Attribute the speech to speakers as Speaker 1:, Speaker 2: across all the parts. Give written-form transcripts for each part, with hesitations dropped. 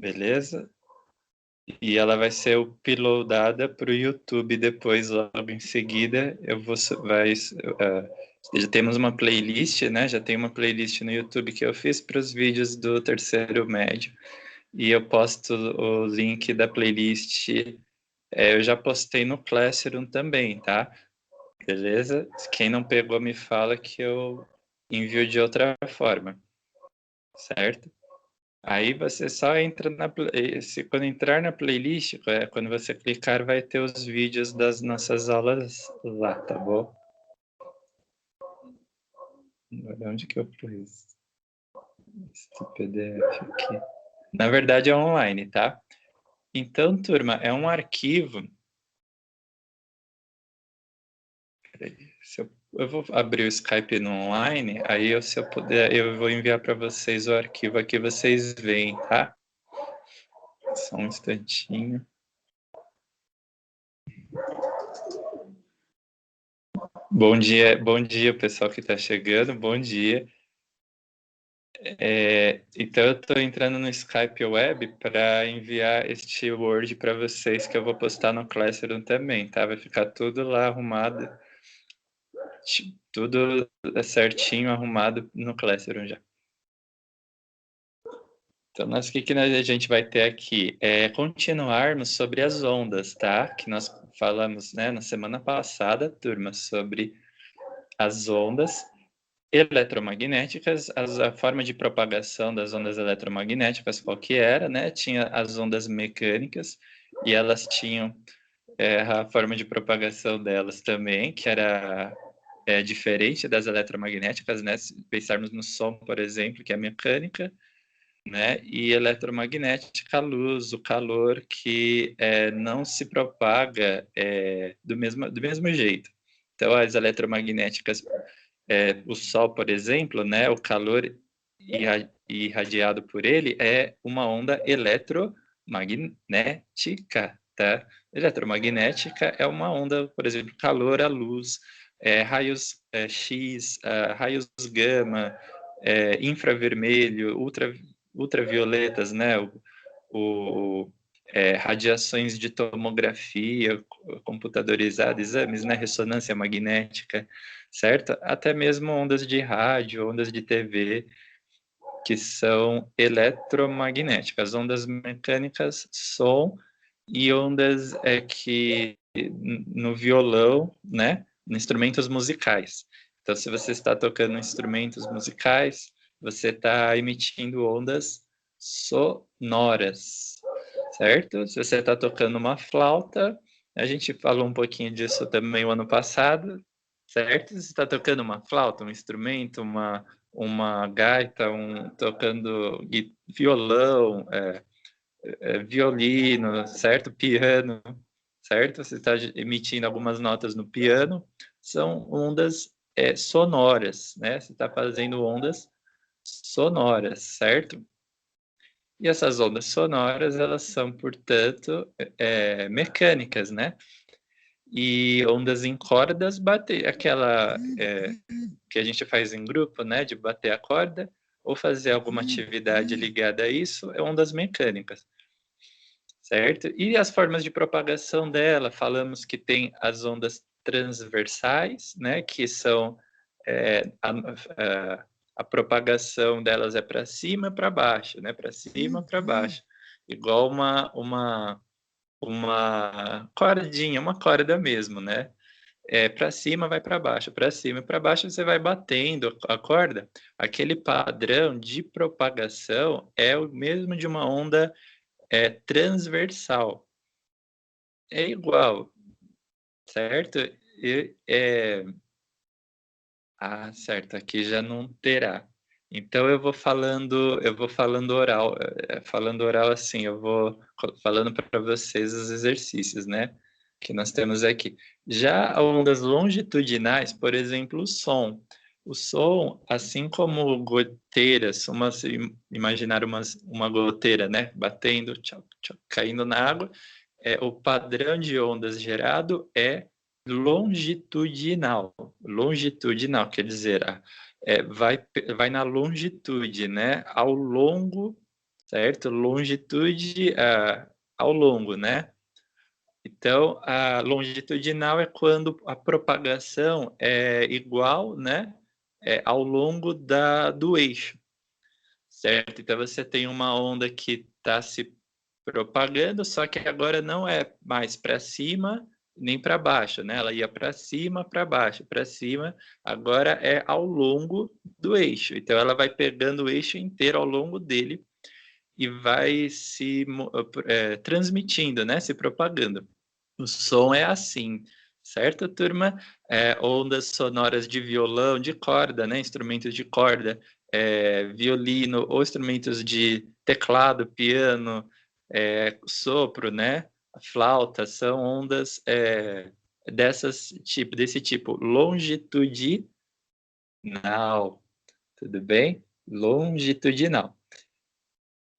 Speaker 1: beleza? E ela vai ser uploadada para o YouTube depois, logo em seguida. Já temos uma playlist, né? Já tem uma playlist no YouTube que eu fiz para os vídeos do terceiro médio. E eu posto o link da playlist. Eu já postei no Classroom também, tá? Beleza? Quem não pegou, me fala que eu envio de outra forma, certo? Aí você só entra quando entrar na playlist, quando você clicar, vai ter os vídeos das nossas aulas lá, tá bom? Onde que eu pus esse PDF aqui? Na verdade é online, tá? Então, turma, é um arquivo. Peraí, eu vou abrir o Skype no online, aí se eu puder, eu vou enviar para vocês o arquivo aqui, vocês veem, tá? Só um instantinho. Bom dia, pessoal que está chegando, bom dia. Então, eu estou entrando no Skype Web para enviar este Word para vocês, que eu vou postar no Classroom também, tá? Vai ficar tudo lá arrumado, tudo certinho, arrumado no Classroom já. Então, o que a gente vai ter aqui? Continuarmos sobre as ondas, tá? Que nós falamos, né, na semana passada, turma, sobre as ondas eletromagnéticas, a forma de propagação das ondas eletromagnéticas, qual que era, né? Tinha as ondas mecânicas, e elas tinham a forma de propagação delas também, que era diferente das eletromagnéticas, né? Se pensarmos no som, por exemplo, que é mecânica, né? E eletromagnética, a luz, o calor, que não se propaga do mesmo jeito. Então, as eletromagnéticas, o Sol, por exemplo, né? O calor irradiado por ele é uma onda eletromagnética, tá? Eletromagnética é uma onda, por exemplo, calor, a luz, raios X, raios gama, infravermelho, ultravioletas, né? Radiações de tomografia computadorizada, exames, né? Ressonância magnética, certo? Até mesmo ondas de rádio, ondas de TV, que são eletromagnéticas. Ondas mecânicas, som, e ondas que no violão, né? Instrumentos musicais. Então, se você está tocando instrumentos musicais, você está emitindo ondas sonoras, certo? Se você está tocando uma flauta, a gente falou um pouquinho disso também o ano passado, certo? Se você está tocando uma flauta, um instrumento, uma gaita, tocando violão, violino, certo? Piano, certo? Você está emitindo algumas notas no piano, são ondas sonoras, né? Você está fazendo ondas sonoras, certo? E essas ondas sonoras, elas são, portanto, mecânicas, né? E ondas em cordas, aquela que a gente faz em grupo, né? De bater a corda, ou fazer alguma atividade ligada a isso, ondas mecânicas, certo? E as formas de propagação dela, falamos que tem as ondas transversais, né? Que são a propagação delas é para cima, para baixo, né? Para cima, para baixo, igual uma cordinha, uma corda mesmo, né? Para cima vai para baixo, para cima e para baixo você vai batendo a corda. Aquele padrão de propagação é o mesmo de uma onda transversal. É igual, certo? Certo, aqui já não terá. Então eu vou falando oral assim, eu vou falando para vocês os exercícios, né, que nós temos aqui. Já ondas longitudinais, por exemplo, o som. O som, assim como goteiras, imaginar uma goteira, né, batendo, tchoc, tchoc, caindo na água, o padrão de ondas gerado é longitudinal. Longitudinal, quer dizer, vai na longitude, né? Ao longo, certo? Longitude ao longo, né? Então, a longitudinal é quando a propagação é igual, né, ao longo do eixo, certo? Então, você tem uma onda que está se propagando, só que agora não é mais para cima nem para baixo, né? Ela ia para cima, para baixo, para cima. Agora é ao longo do eixo. Então, ela vai pegando o eixo inteiro ao longo dele e vai se transmitindo, né? Se propagando. O som é assim, certo, turma? Ondas sonoras de violão, de corda, né? Instrumentos de corda, violino ou instrumentos de teclado, piano, sopro, né? Flauta, são ondas desse tipo, longitudinal, tudo bem? Longitudinal.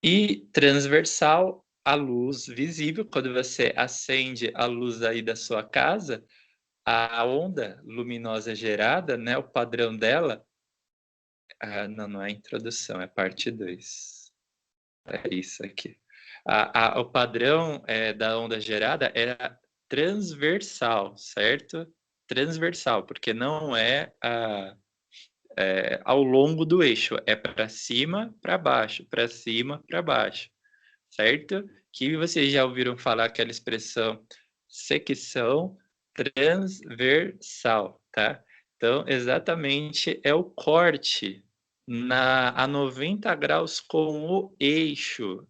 Speaker 1: E transversal, a luz visível, quando você acende a luz aí da sua casa, a onda luminosa gerada, né, o padrão dela, não é a introdução, é parte 2. É isso aqui. O padrão da onda gerada era transversal, certo? Transversal, porque não ao longo do eixo, é para cima, para baixo, para cima, para baixo, certo? Que vocês já ouviram falar aquela expressão secção transversal, tá? Então, exatamente é o corte a 90 graus com o eixo.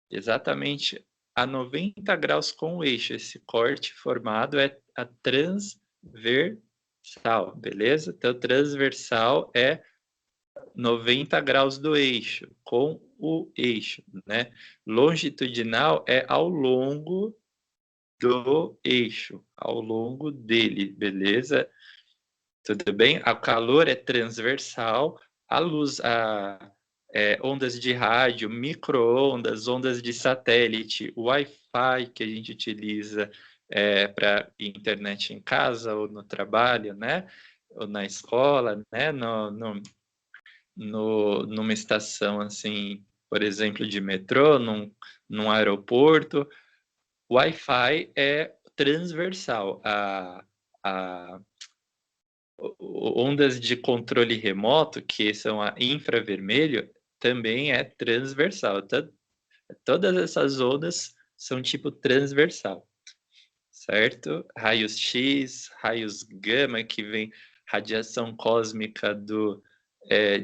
Speaker 1: Exatamente a 90 graus com o eixo. Esse corte formado é a transversal, beleza? Então, transversal é 90 graus do eixo, com o eixo, né? Longitudinal é ao longo do eixo, ao longo dele, beleza? Tudo bem? O calor é transversal, a luz, ondas de rádio, micro-ondas, ondas de satélite, Wi-Fi que a gente utiliza para internet em casa ou no trabalho, né? Ou na escola, né? Numa estação assim, por exemplo, de metrô, num aeroporto, Wi-Fi é transversal. A ondas de controle remoto, que são a infravermelho, também é transversal. Todas essas ondas são tipo transversal, certo? Raios X, raios gama, que vem radiação cósmica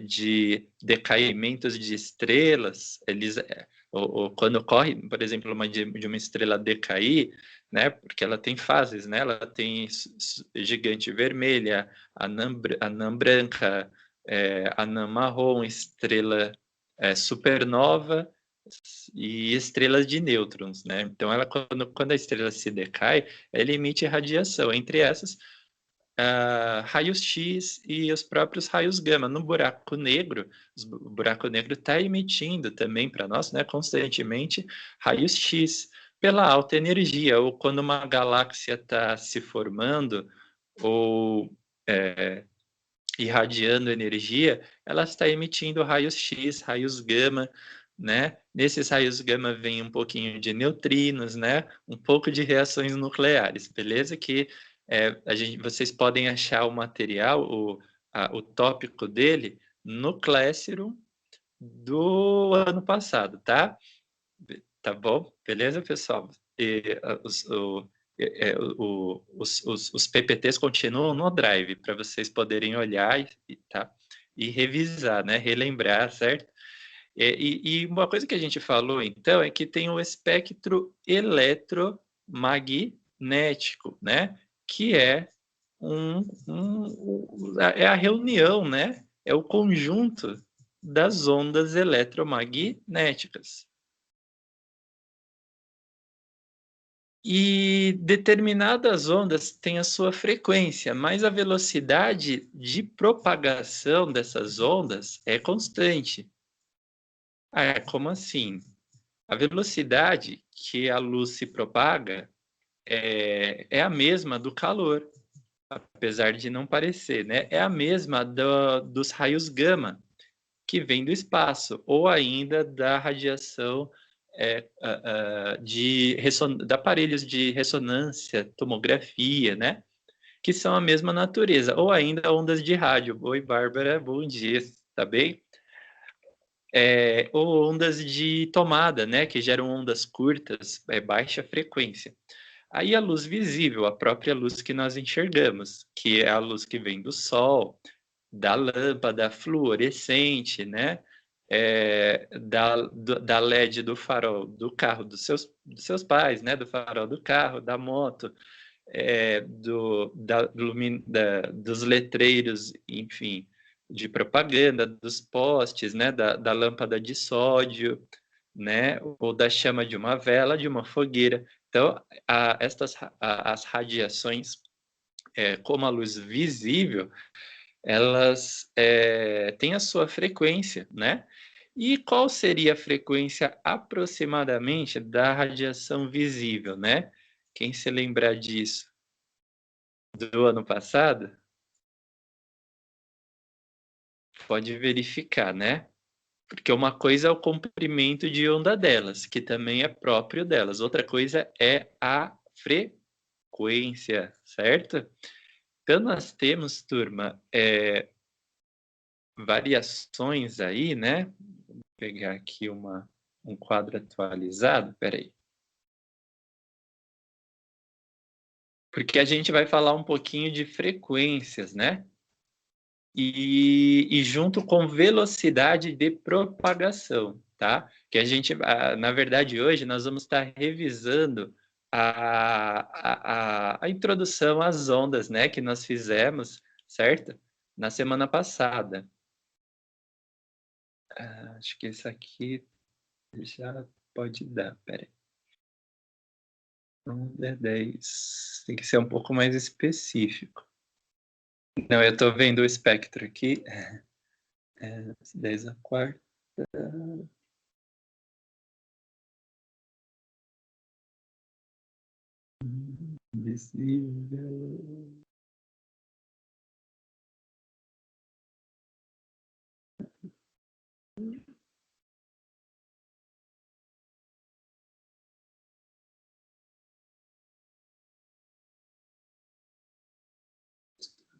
Speaker 1: de decaimentos de estrelas, quando ocorre, por exemplo, de uma estrela decair, né, porque ela tem fases, né, ela tem gigante vermelha, anã branca, anã marrom, estrela supernova e estrelas de nêutrons, né? Então, quando a estrela se decai, ela emite radiação, entre essas raios X e os próprios raios gama. No buraco negro, o buraco negro está emitindo também para nós, né, constantemente, raios X pela alta energia, ou quando uma galáxia está se formando, ou irradiando energia, ela está emitindo raios X, raios gama, né? Nesses raios gama vem um pouquinho de neutrinos, né? Um pouco de reações nucleares, beleza? Que vocês podem achar o material, o tópico dele, no Classroom do ano passado, tá? Tá bom? Beleza, pessoal? E, os PPTs continuam no Drive, para vocês poderem olhar e revisar, né? Relembrar, certo? E uma coisa que a gente falou, então, é que tem o espectro eletromagnético, né? Que é a reunião, né? É o conjunto das ondas eletromagnéticas. E determinadas ondas têm a sua frequência, mas a velocidade de propagação dessas ondas é constante. Como assim? A velocidade que a luz se propaga é a mesma do calor, apesar de não parecer, né? É a mesma dos raios gama, que vem do espaço, ou ainda da radiação de aparelhos de ressonância, tomografia, né? Que são a mesma natureza, ou ainda ondas de rádio. Oi, Bárbara, bom dia, tá bem? Ou ondas de tomada, né? Que geram ondas curtas, baixa frequência. Aí a luz visível, a própria luz que nós enxergamos, que é a luz que vem do sol, da lâmpada fluorescente, né? Da LED do farol do carro dos seus pais, né? Do farol do carro, da moto, dos letreiros, enfim, de propaganda, dos postes, né? Da lâmpada de sódio, né? Ou da chama de uma vela, de uma fogueira. Então, as radiações, como a luz visível, elas têm a sua frequência, né? E qual seria a frequência aproximadamente da radiação visível, né? Quem se lembrar disso do ano passado, pode verificar, né? Porque uma coisa é o comprimento de onda delas, que também é próprio delas. Outra coisa é a frequência, certo? Então, nós temos, turma, variações aí, né? Vou pegar aqui um quadro atualizado, peraí. Porque a gente vai falar um pouquinho de frequências, né? E junto com velocidade de propagação, tá? Que a gente, na verdade, hoje nós vamos estar revisando a introdução às ondas, né? Que nós fizemos, certo? Na semana passada. Acho que esse aqui já pode dar, peraí. Onda 10. Tem que ser um pouco mais específico. Não, eu estou vendo o espectro aqui. 10 a quarta. Visível.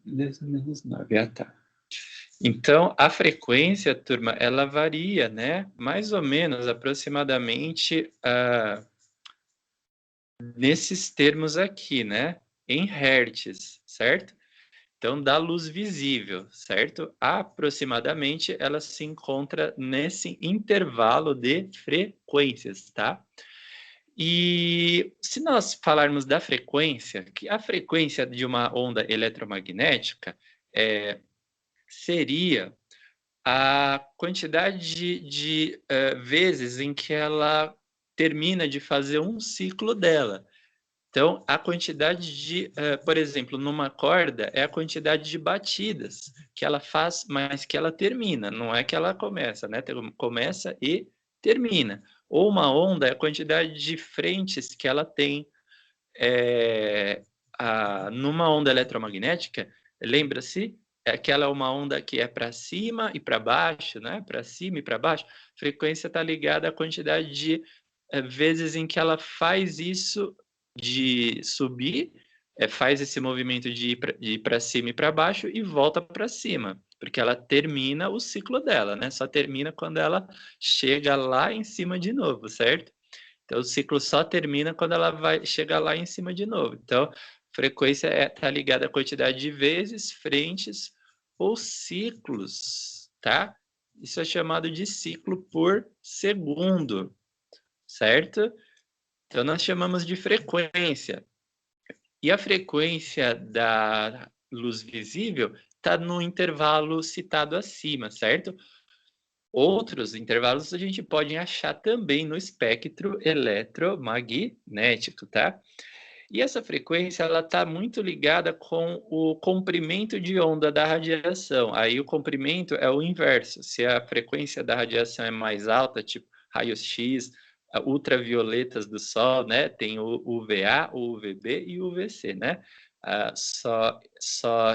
Speaker 1: Menos 9. Ah, tá. Então, a frequência, turma, ela varia, né? Mais ou menos, aproximadamente, nesses termos aqui, né? Em hertz, certo? Então, da luz visível, certo? Aproximadamente, ela se encontra nesse intervalo de frequências, tá? E se nós falarmos da frequência, que a frequência de uma onda eletromagnética seria a quantidade de vezes em que ela termina de fazer um ciclo dela. Então, a quantidade de, por exemplo, numa corda, é a quantidade de batidas que ela faz, mas que ela termina. Não é que ela começa, né? Começa e termina. Ou uma onda é a quantidade de frentes que ela tem. Numa onda eletromagnética, lembra-se, aquela é uma onda que é para cima e para baixo, né? Para cima e para baixo. A frequência está ligada à quantidade de vezes em que ela faz isso de subir, faz esse movimento de ir para cima e para baixo e volta para cima, porque ela termina o ciclo dela, né? Só termina quando ela chega lá em cima de novo, certo? Então, o ciclo só termina quando ela vai chegar lá em cima de novo. Então, frequência está ligada à quantidade de vezes, frentes ou ciclos, tá? Isso é chamado de ciclo por segundo, certo? Então, nós chamamos de frequência. E a frequência da luz visível está no intervalo citado acima, certo? Outros intervalos a gente pode achar também no espectro eletromagnético, tá? E essa frequência ela está muito ligada com o comprimento de onda da radiação. Aí o comprimento é o inverso. Se a frequência da radiação é mais alta, tipo raios-x, ultravioletas do Sol, né? Tem o UVA, o UVB e o UVC, né? Só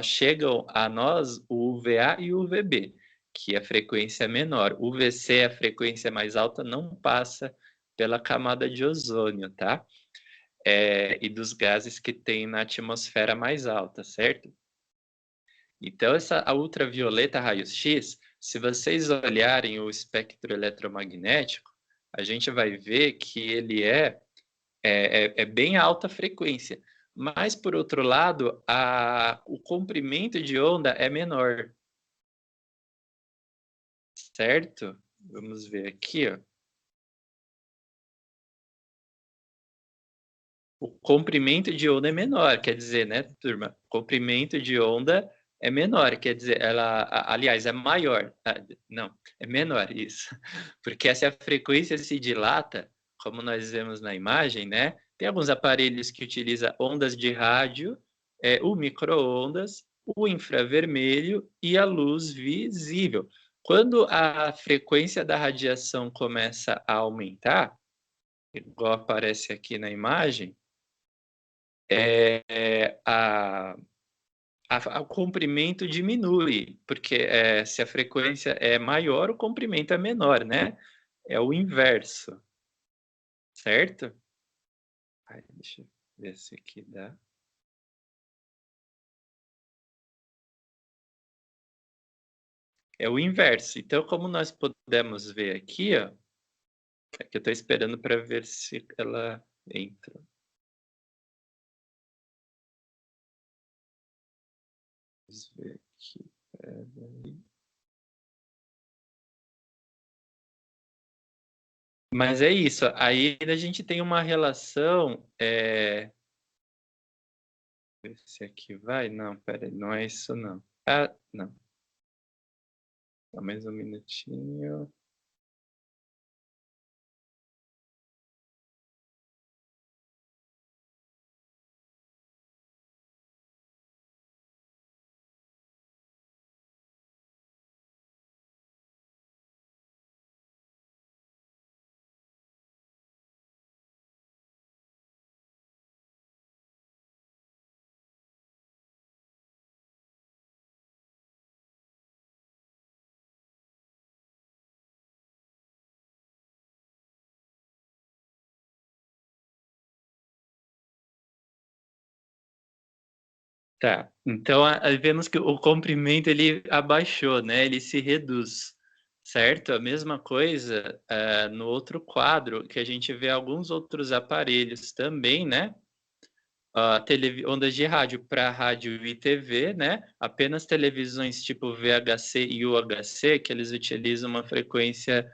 Speaker 1: chegam a nós o UVA e o UVB, que a frequência é menor. UVC, a frequência mais alta, não passa pela camada de ozônio, tá? E dos gases que tem na atmosfera mais alta, certo? Então, a ultravioleta raios-x, se vocês olharem o espectro eletromagnético, a gente vai ver que ele é bem alta frequência. Mas, por outro lado, o comprimento de onda é menor. Certo? Vamos ver aqui, ó. O comprimento de onda é menor, quer dizer, né, turma? O comprimento de onda é menor, quer dizer, aliás, é maior. Não, é menor, isso. Porque se a frequência se dilata, como nós vemos na imagem, né? Tem alguns aparelhos que utilizam ondas de rádio, o micro-ondas, o infravermelho e a luz visível. Quando a frequência da radiação começa a aumentar, igual aparece aqui na imagem, o comprimento diminui, porque se a frequência é maior, o comprimento é menor, né? É o inverso, certo? Deixa eu ver se aqui dá. É o inverso. Então, como nós podemos ver aqui, ó, aqui eu estou esperando para ver se ela entra. Vamos ver aqui. Mas é isso. Aí a gente tem uma relação. Se aqui vai? Não, peraí, não é isso não. Não. Só mais um minutinho. Tá. Então, vemos que o comprimento ele abaixou, né? Ele se reduz, certo? A mesma coisa no outro quadro, que a gente vê alguns outros aparelhos também, né? Ondas de rádio para rádio e TV, né? Apenas televisões tipo VHC e UHC, que eles utilizam uma frequência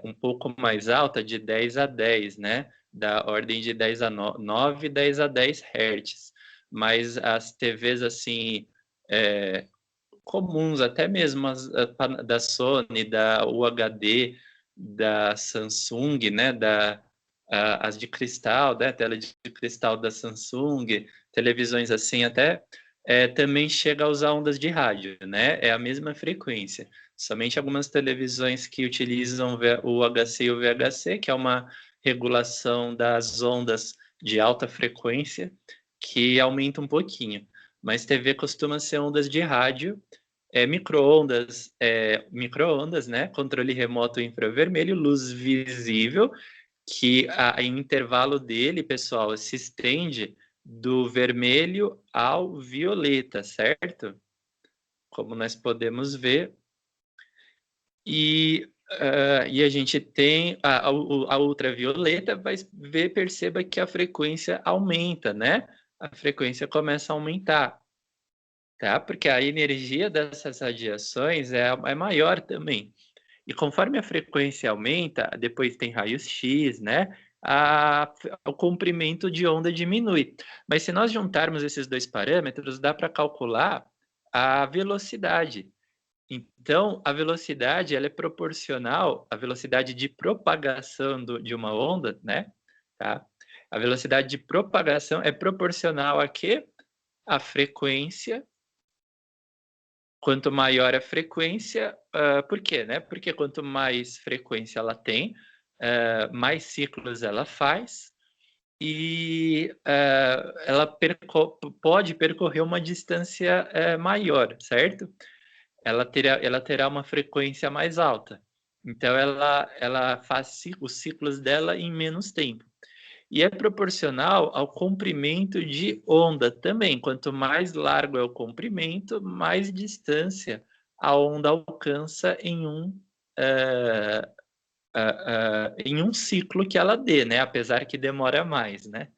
Speaker 1: um pouco mais alta, de 10 a 10, né? Da ordem de 10 a 9, 10 a 10 Hz. Mas as TVs, assim, comuns, até mesmo da Sony, da UHD, da Samsung, né? As de cristal, né? Tela de cristal da Samsung, televisões assim, até também chega a usar ondas de rádio, né? É a mesma frequência. Somente algumas televisões que utilizam o UHC e o VHC, que é uma regulação das ondas de alta frequência, que aumenta um pouquinho. Mas TV costuma ser ondas de rádio, micro-ondas, né? Controle remoto infravermelho, luz visível, que em intervalo dele, pessoal, se estende do vermelho ao violeta, certo? Como nós podemos ver. E a gente tem a ultravioleta, perceba que a frequência aumenta, né? A frequência começa a aumentar, tá? Porque a energia dessas radiações é maior também. E conforme a frequência aumenta, depois tem raios-x, né? O comprimento de onda diminui. Mas se nós juntarmos esses dois parâmetros, dá para calcular a velocidade. Então, a velocidade ela é proporcional à velocidade de propagação de uma onda, né? Tá? A velocidade de propagação é proporcional a quê? A frequência. Quanto maior a frequência, por quê? Né? Porque quanto mais frequência ela tem, mais ciclos ela faz e ela pode percorrer uma distância maior, certo? ela terá uma frequência mais alta. Então, ela faz os ciclos dela em menos tempo. E é proporcional ao comprimento de onda também. Quanto mais largo é o comprimento, mais distância a onda alcança em um ciclo que ela dê, né? Apesar que demora mais, né?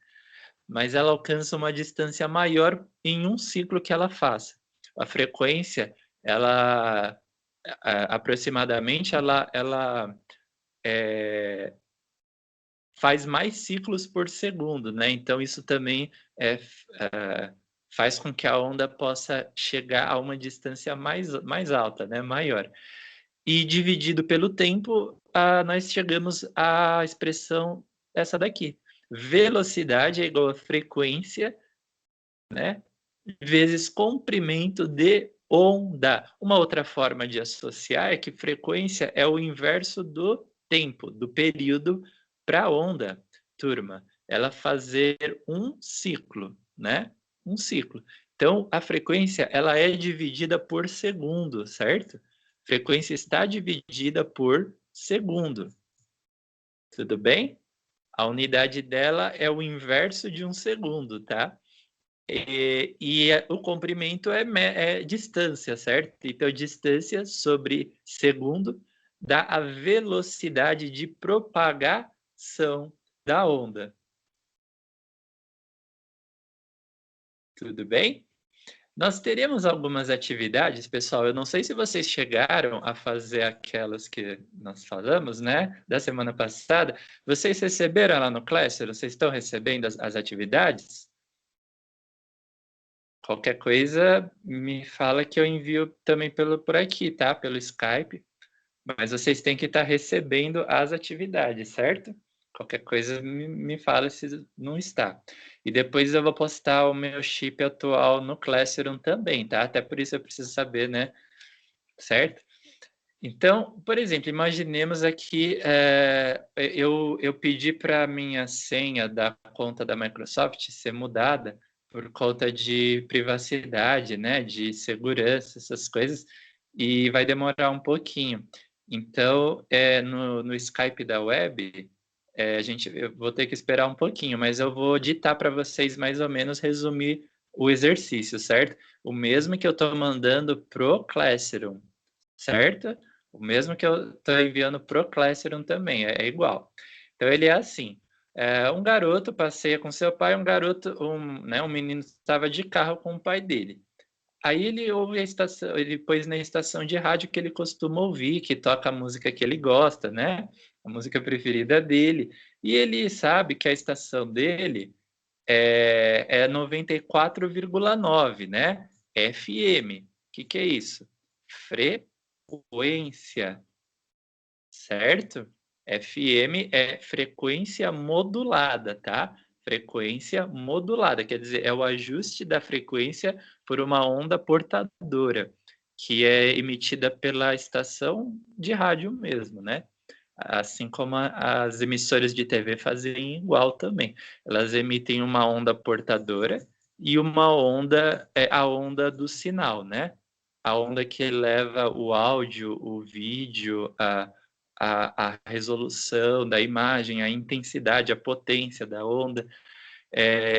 Speaker 1: Mas ela alcança uma distância maior em um ciclo que ela faça. A frequência, ela aproximadamente, ela faz mais ciclos por segundo, né? Então isso também faz com que a onda possa chegar a uma distância mais alta, né? Maior. E dividido pelo tempo, nós chegamos à expressão essa daqui. Velocidade é igual a frequência, né? Vezes comprimento de onda. Uma outra forma de associar é que frequência é o inverso do tempo, do período para a onda, turma. Ela fazer um ciclo, né? Um ciclo. Então, a frequência, ela é dividida por segundo, certo? Frequência está dividida por segundo. Tudo bem? A unidade dela é o inverso de um segundo, tá? E o comprimento é distância, certo? Então, distância sobre segundo dá a velocidade de propagação da onda. Tudo bem? Nós teremos algumas atividades, pessoal. Eu não sei se vocês chegaram a fazer aquelas que nós falamos, né? Da semana passada. Vocês receberam lá no Classroom? Vocês estão recebendo as atividades? Qualquer coisa, me fala que eu envio também por aqui, tá? Pelo Skype. Mas vocês têm que estar recebendo as atividades, certo? Qualquer coisa, me fala se não está. E depois eu vou postar o meu chip atual no Classroom também, tá? Até por isso eu preciso saber, né? Certo? Então, por exemplo, imaginemos aqui, eu pedi para a minha senha da conta da Microsoft ser mudada por conta de privacidade, né, de segurança, essas coisas, e vai demorar um pouquinho. Então, no Skype da web, eu vou ter que esperar um pouquinho, mas eu vou ditar para vocês mais ou menos resumir o exercício, certo? O mesmo que eu estou mandando pro Classroom, certo? O mesmo que eu estou enviando pro Classroom também, é igual. Então, ele é assim, um garoto passeia com seu pai, um menino estava de carro com o pai dele. Aí ele ouve ele pôs na estação de rádio que ele costuma ouvir, que toca a música que ele gosta, né? A música preferida dele. E ele sabe que a estação dele é 94,9, né? FM. O que é isso? Frequência, certo? FM é frequência modulada, tá? Frequência modulada, quer dizer, é o ajuste da frequência por uma onda portadora, que é emitida pela estação de rádio mesmo, né? Assim como as emissoras de TV fazem igual também. Elas emitem uma onda portadora e uma onda, a onda do sinal, né? A onda que leva o áudio, o vídeo, a resolução da imagem, a intensidade, a potência da onda.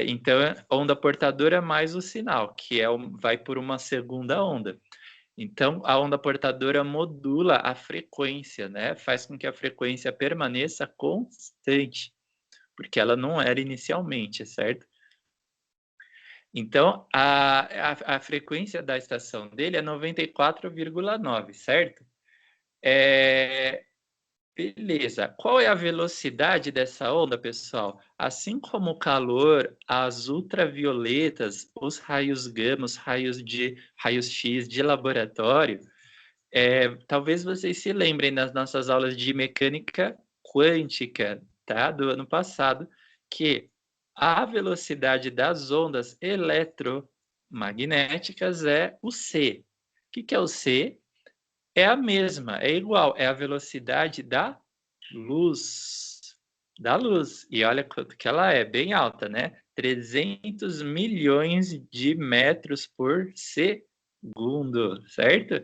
Speaker 1: Então, onda portadora mais o sinal, que vai por uma segunda onda. Então, a onda portadora modula a frequência, né? Faz com que a frequência permaneça constante, porque ela não era inicialmente, certo? Então, a frequência da estação dele é 94,9, certo? Beleza. Qual é a velocidade dessa onda, pessoal? Assim como o calor, as ultravioletas, os raios gama, os raios X de laboratório, talvez vocês se lembrem das nossas aulas de mecânica quântica, tá? Do ano passado, que a velocidade das ondas eletromagnéticas é o c. O que é o c? É a mesma, é igual, é a velocidade da luz. Da luz. E olha quanto que ela é, bem alta, né? 300 milhões de metros por segundo, certo?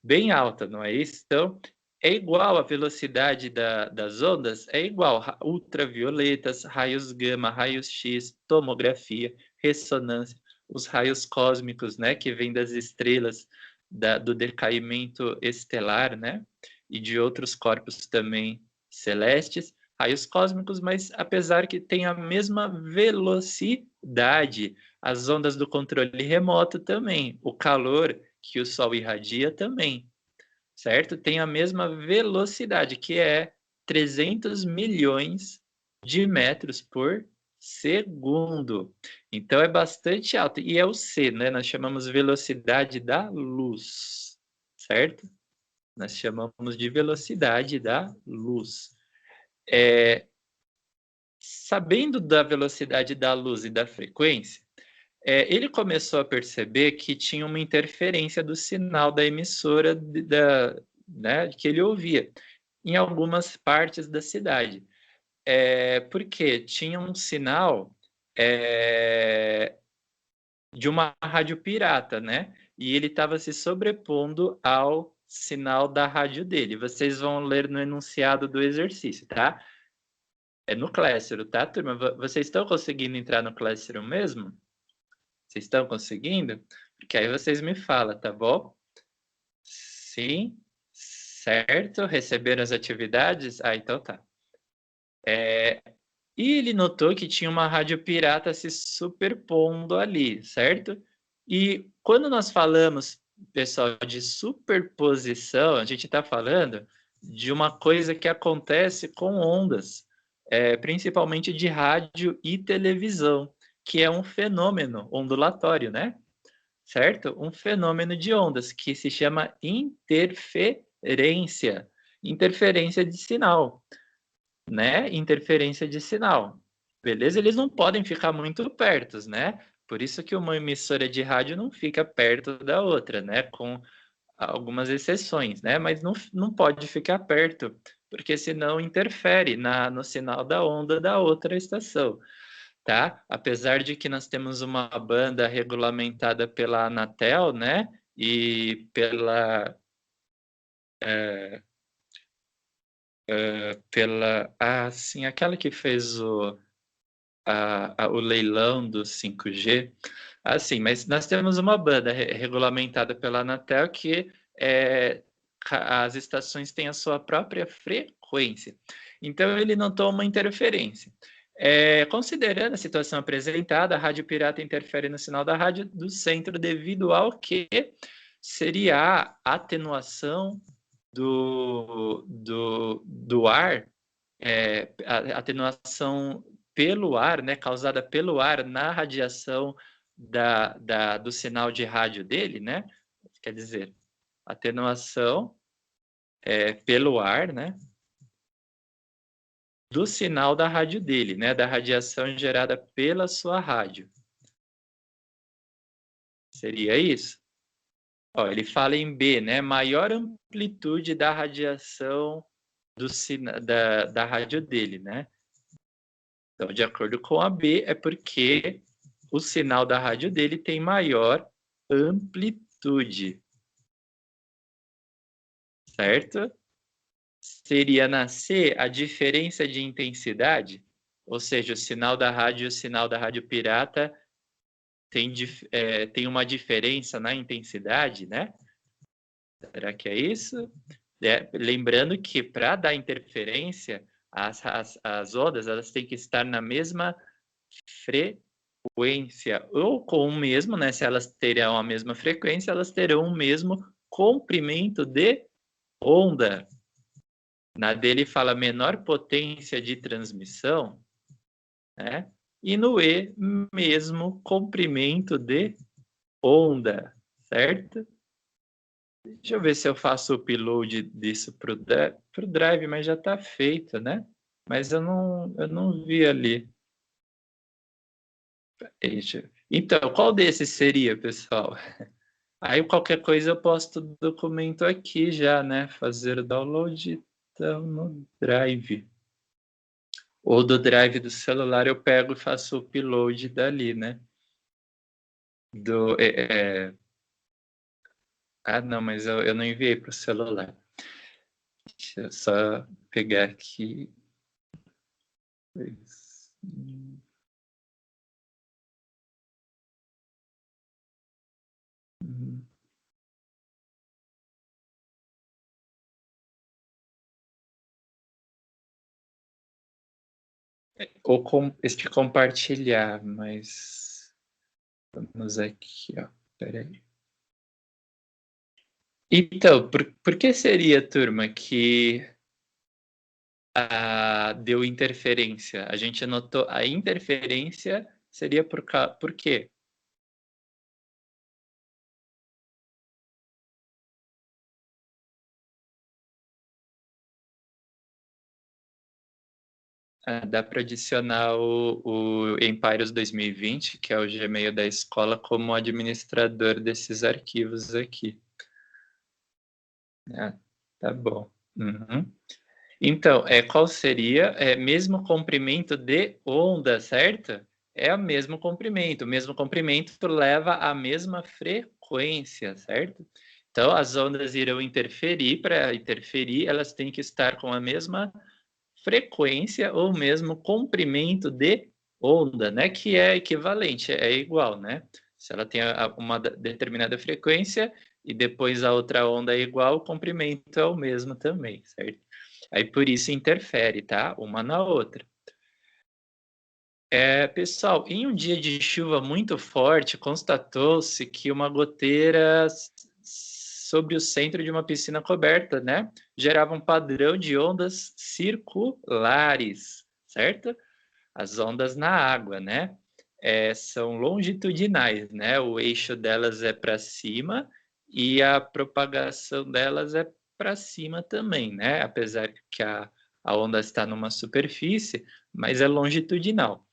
Speaker 1: bem alta, não é isso? Então, é igual a velocidade das ondas, é igual ultravioletas, raios gama, raios X, tomografia, ressonância, os raios cósmicos, né, que vêm das estrelas, do decaimento estelar, né, e de outros corpos também celestes, raios cósmicos, mas apesar que tem a mesma velocidade, as ondas do controle remoto também, o calor que o Sol irradia também, certo? Tem a mesma velocidade, que é 300 milhões de metros por segundo. Então é bastante alto. E é o c, né? Nós chamamos velocidade da luz, certo? Nós chamamos de velocidade da luz. Sabendo da velocidade da luz e da frequência, ele começou a perceber que tinha uma interferência do sinal da emissora né, que ele ouvia em algumas partes da cidade. Porque tinha um sinal de uma rádio pirata, né? E ele estava se sobrepondo ao sinal da rádio dele. Vocês vão ler no enunciado do exercício, tá? É no Classroom, tá, turma? Vocês estão conseguindo entrar no Classroom mesmo? Vocês estão conseguindo? Porque aí vocês me falam, tá bom? Sim, certo? Receberam as atividades? Ah, então tá. E ele notou que tinha uma rádio pirata se superpondo ali, certo? E quando nós falamos, pessoal, de superposição, a gente está falando de uma coisa que acontece com ondas, principalmente de rádio e televisão, que é um fenômeno ondulatório, né? Certo? Um fenômeno de ondas que se chama interferência. Interferência de sinal, né? Interferência de sinal. Beleza? Eles não podem ficar muito perto, né? Por isso que uma emissora de rádio não fica perto da outra, né? Com algumas exceções, né? Mas não pode ficar perto, porque senão interfere no sinal da onda da outra estação, tá? Apesar de que nós temos uma banda regulamentada pela Anatel, né? E pela sim, aquela que fez o leilão do 5G. Assim, mas nós temos uma banda regulamentada pela Anatel que as estações têm a sua própria frequência. Então, ele notou uma interferência. Considerando a situação apresentada, a rádio pirata interfere no sinal da rádio do centro devido ao que seria a atenuação do ar, a atenuação pelo ar, né, causada pelo ar na radiação do sinal de rádio dele, né? Quer dizer, atenuação pelo ar, né? Do sinal da rádio dele, né? Da radiação gerada pela sua rádio. Seria isso? Ó, ele fala em B, né? Maior amplitude da radiação da rádio dele, né? Então, de acordo com a B, é porque o sinal da rádio dele tem maior amplitude. Certo? Seria na C a diferença de intensidade, ou seja, o sinal da rádio e o sinal da rádio pirata tem uma diferença na intensidade, né? Será que é isso? Lembrando que para dar interferência, as ondas elas têm que estar na mesma frequência, ou com o mesmo, né? Se elas terão a mesma frequência, elas terão o mesmo comprimento de onda. Na dele fala menor potência de transmissão, né? E no E, mesmo comprimento de onda, certo? Deixa eu ver se eu faço o upload disso para o Drive, mas já está feito, né? Mas eu não vi ali. Então, qual desses seria, pessoal? Aí qualquer coisa eu posto o documento aqui já, né? Fazer o download então, no Drive. Ou do Drive do celular eu pego e faço o upload dali, né? Ah, não, mas eu não enviei para o celular. Deixa eu só pegar aqui. Ou este compartilhar, mas vamos aqui, ó. Peraí. Então, por que seria, turma, que deu interferência? A gente anotou a interferência seria por quê? Dá para adicionar o Empires 2020, que é o Gmail da escola, como administrador desses arquivos aqui. Tá bom. Uhum. Então, qual seria? Mesmo comprimento de onda, certo? É o mesmo comprimento. O mesmo comprimento leva à mesma frequência, certo? Então, as ondas irão interferir. Para interferir, elas têm que estar com a mesma frequência ou mesmo comprimento de onda, né? Que é equivalente, é igual, né? Se ela tem uma determinada frequência e depois a outra onda é igual, o comprimento é o mesmo também, certo? Aí por isso interfere, tá? Uma na outra. Pessoal, em um dia de chuva muito forte, constatou-se que uma goteira sobre o centro de uma piscina coberta, né, gerava um padrão de ondas circulares, certo? As ondas na água, né? São longitudinais, né? O eixo delas é para cima e a propagação delas é para cima também, né? Apesar que a onda está numa superfície, mas é longitudinal,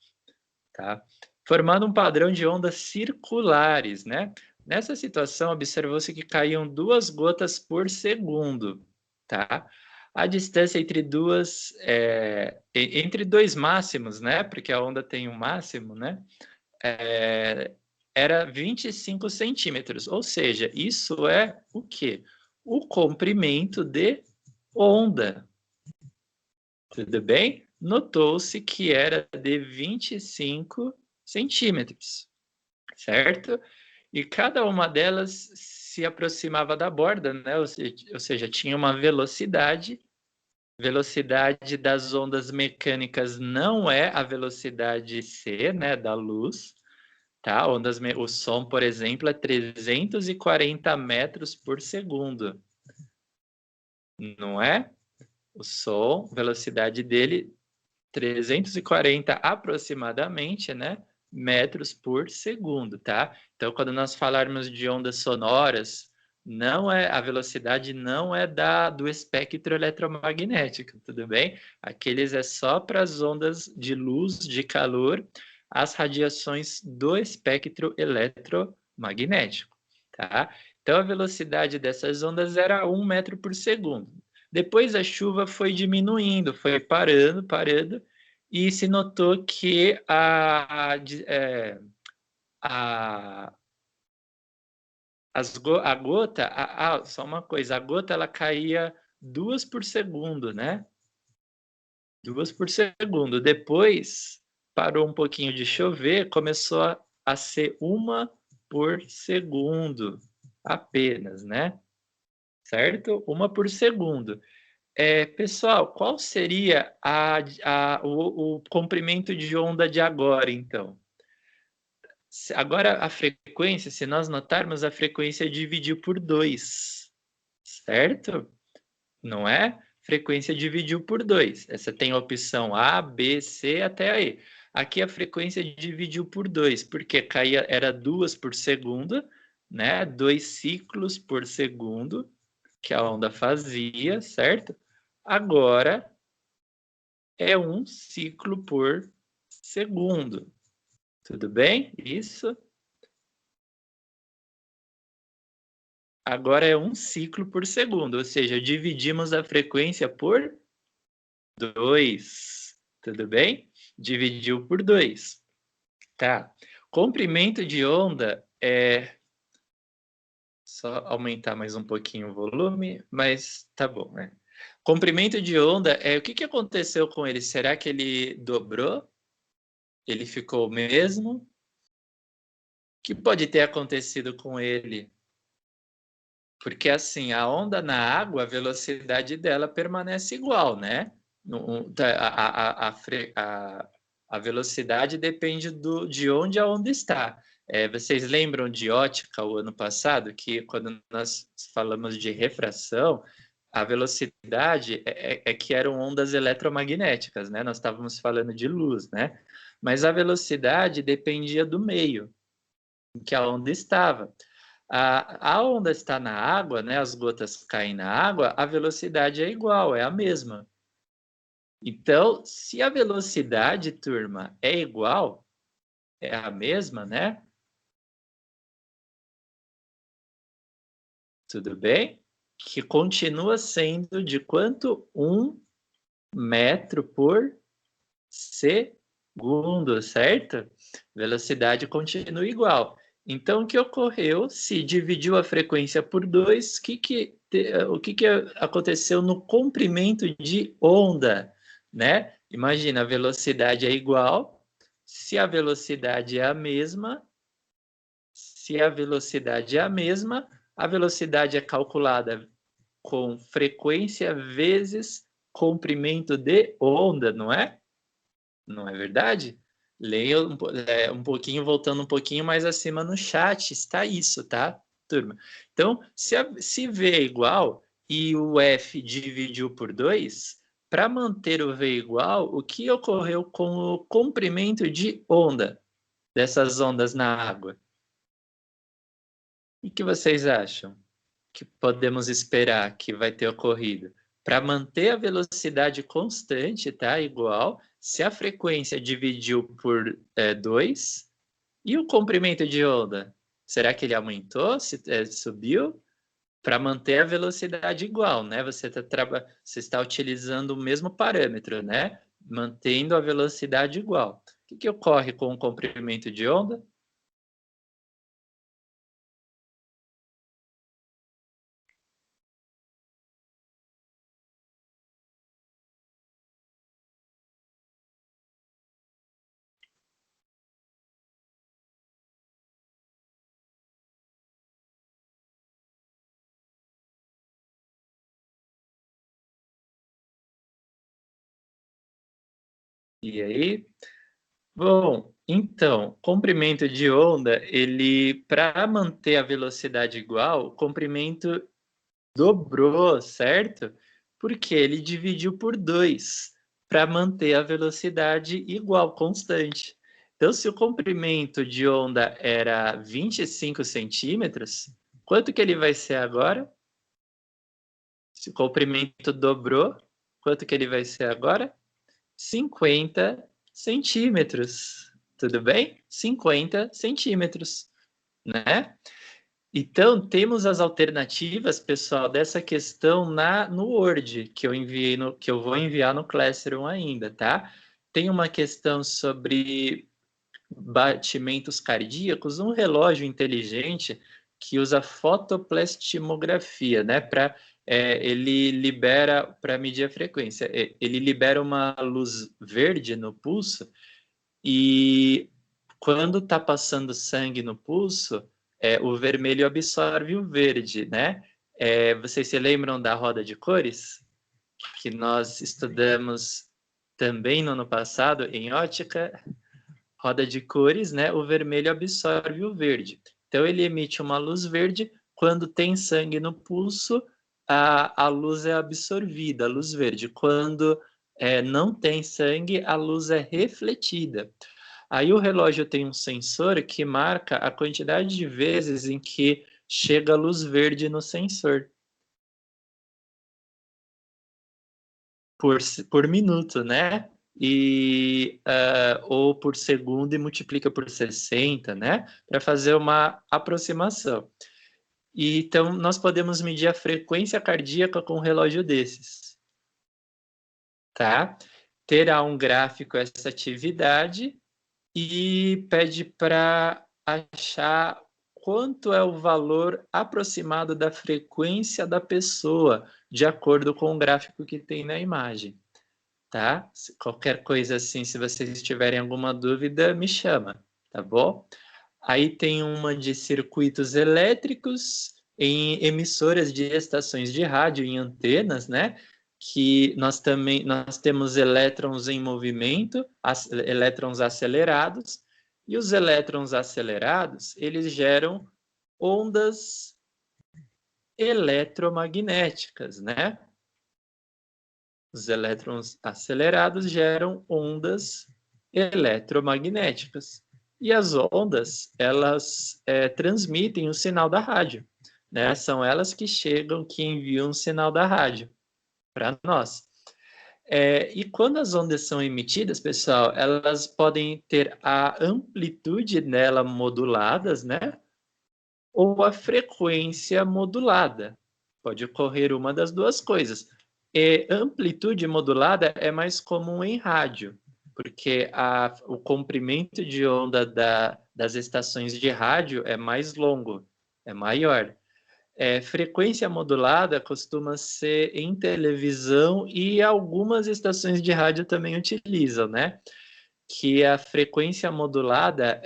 Speaker 1: tá? Formando um padrão de ondas circulares, né? Nessa situação, observou-se que caíam 2 gotas por segundo, tá? A distância entre dois máximos, né? Porque a onda tem um máximo, né? Era 25 centímetros, ou seja, isso é o quê? O comprimento de onda. Tudo bem? Notou-se que era de 25 centímetros, certo? E cada uma delas se aproximava da borda, né? Ou seja, tinha uma velocidade. Velocidade das ondas mecânicas não é a velocidade c, né, da luz, tá? O som, por exemplo, é 340 metros por segundo, não é? O som, velocidade dele, 340 aproximadamente, né, metros por segundo, tá? Então, quando nós falarmos de ondas sonoras, não é a velocidade não é do espectro eletromagnético, tudo bem? Aqueles é só para as ondas de luz, de calor, as radiações do espectro eletromagnético, tá? Então, a velocidade dessas ondas era 1 metro por segundo. Depois a chuva foi diminuindo, foi parando, e se notou que a gota, só uma coisa, a gota ela caía 2 por segundo, né? 2 por segundo. Depois parou um pouquinho de chover, começou a ser 1 por segundo apenas, né? Certo? 1 por segundo. Pessoal, qual seria o comprimento de onda de agora, então? Agora, a frequência, se nós notarmos, a frequência dividiu por 2, certo? Não é? Frequência dividiu por 2. Essa tem a opção A, B, C até E. Aqui a frequência dividiu por 2, porque era 2 por segundo, né? 2 ciclos por segundo que a onda fazia, certo? Agora é 1 ciclo por segundo. Tudo bem? Isso. Agora é 1 ciclo por segundo, ou seja, dividimos a frequência por 2. Tudo bem? Dividiu por 2. Tá. Comprimento de onda só aumentar mais um pouquinho o volume, mas tá bom, né? Comprimento de onda, o que aconteceu com ele? Será que ele dobrou? Ele ficou o mesmo? O que pode ter acontecido com ele? Porque, assim, a onda na água, a velocidade dela permanece igual, né? A velocidade depende de onde a onda está. Vocês lembram de ótica o ano passado, que quando nós falamos de refração, a velocidade que eram ondas eletromagnéticas, né? Nós estávamos falando de luz, né? Mas a velocidade dependia do meio em que a onda estava. A onda está na água, né? As gotas caem na água, a velocidade é igual, é a mesma. Então, se a velocidade, turma, é igual, é a mesma, né? Tudo bem? Que continua sendo de quanto? 1 metro por segundo, certo? Velocidade continua igual. Então, o que ocorreu? Se dividiu a frequência por 2, o que aconteceu no comprimento de onda, né? Imagina, a velocidade é igual, se a velocidade é a mesma, a velocidade é calculada com frequência vezes comprimento de onda, não é? Não é verdade? Leia um pouquinho, voltando um pouquinho mais acima no chat, está isso, tá, turma? Então, se V é igual e o F dividiu por 2, para manter o V igual, o que ocorreu com o comprimento de onda dessas ondas na água? O que vocês acham que podemos esperar que vai ter ocorrido? Para manter a velocidade constante, tá? Igual, se a frequência dividiu por 2, e o comprimento de onda? Será que ele aumentou? Subiu? Para manter a velocidade igual, né? Você está utilizando o mesmo parâmetro, né? Mantendo a velocidade igual. O que ocorre com o comprimento de onda? E aí? Bom, então, comprimento de onda, ele, para manter a velocidade igual, o comprimento dobrou, certo? Porque ele dividiu por 2 para manter a velocidade igual, constante. Então, se o comprimento de onda era 25 centímetros, quanto que ele vai ser agora? Se o comprimento dobrou, quanto que ele vai ser agora? 50 centímetros. Tudo bem? 50 centímetros, né? Então, temos as alternativas, pessoal, dessa questão no Word, que eu vou enviar no Classroom ainda, tá? Tem uma questão sobre batimentos cardíacos, um relógio inteligente que usa fotoplastimografia, né? Ele libera, para medir a frequência, ele libera uma luz verde no pulso e quando está passando sangue no pulso, o vermelho absorve o verde, né? Vocês se lembram da roda de cores? Que nós estudamos também no ano passado em ótica, roda de cores, né? O vermelho absorve o verde. Então ele emite uma luz verde, quando tem sangue no pulso, a luz é absorvida, a luz verde. Quando não tem sangue, a luz é refletida. Aí o relógio tem um sensor que marca a quantidade de vezes em que chega a luz verde no sensor por minuto, né? Ou por segundo e multiplica por 60, né? Para fazer uma aproximação. Então, nós podemos medir a frequência cardíaca com um relógio desses, tá? Terá um gráfico essa atividade e pede para achar quanto é o valor aproximado da frequência da pessoa, de acordo com o gráfico que tem na imagem, tá? Qualquer coisa assim, se vocês tiverem alguma dúvida, me chama, tá bom? Aí tem uma de circuitos elétricos em emissoras de estações de rádio, em antenas, né? Que nós temos elétrons em movimento, elétrons acelerados, e os elétrons acelerados, eles geram ondas eletromagnéticas, né? Os elétrons acelerados geram ondas eletromagnéticas. E as ondas, elas transmitem o sinal da rádio, né? São elas que chegam, que enviam o sinal da rádio para nós. E quando as ondas são emitidas, pessoal, elas podem ter a amplitude dela moduladas, né? Ou a frequência modulada. Pode ocorrer uma das duas coisas. Amplitude modulada é mais comum em rádio, porque o comprimento de onda das estações de rádio é mais longo, é maior. Frequência modulada costuma ser em televisão e algumas estações de rádio também utilizam, né? Que a frequência modulada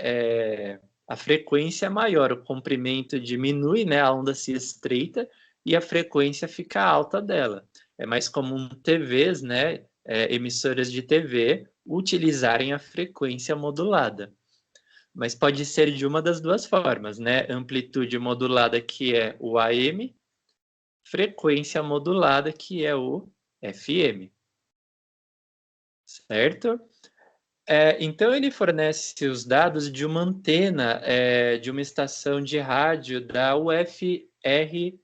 Speaker 1: a frequência é maior, o comprimento diminui, né? A onda se estreita e a frequência fica alta dela. É mais comum TVs, né? Emissoras de TV utilizarem a frequência modulada. Mas pode ser de uma das duas formas, né? Amplitude modulada, que é o AM, frequência modulada, que é o FM. Certo? Então, ele fornece os dados de uma antena de uma estação de rádio da UFRGS,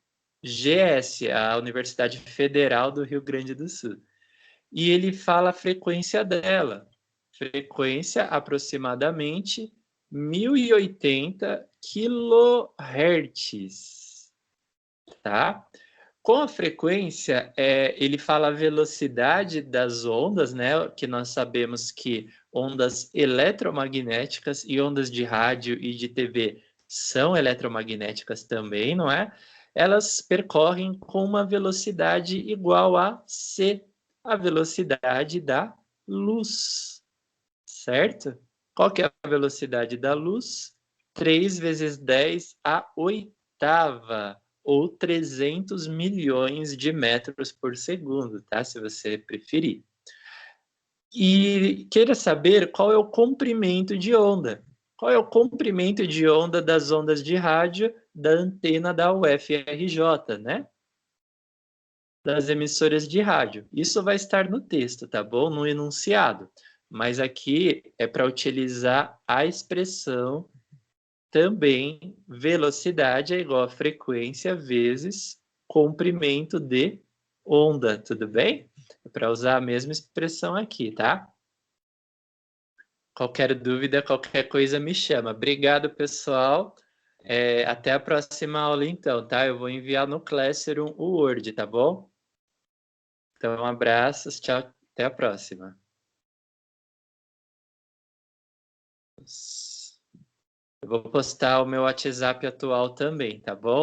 Speaker 1: a Universidade Federal do Rio Grande do Sul. E ele fala a frequência dela. Frequência aproximadamente 1080 kHz. Tá? Com a frequência, ele fala a velocidade das ondas, né? Que nós sabemos que ondas eletromagnéticas e ondas de rádio e de TV são eletromagnéticas também, não é? Elas percorrem com uma velocidade igual a c, a velocidade da luz, certo? Qual que é a velocidade da luz? 3 vezes 10 à oitava, ou 300 milhões de metros por segundo, tá? Se você preferir. E queira saber qual é o comprimento de onda. Qual é o comprimento de onda das ondas de rádio da antena da UFRJ, né? Das emissoras de rádio. Isso vai estar no texto, tá bom? No enunciado. Mas aqui é para utilizar a expressão também velocidade é igual a frequência vezes comprimento de onda, tudo bem? É para usar a mesma expressão aqui, tá? Qualquer dúvida, qualquer coisa me chama. Obrigado, pessoal. Até a próxima aula, então, tá? Eu vou enviar no Classroom o Word, tá bom? Então, abraços, tchau, até a próxima. Eu vou postar o meu WhatsApp atual também, tá bom?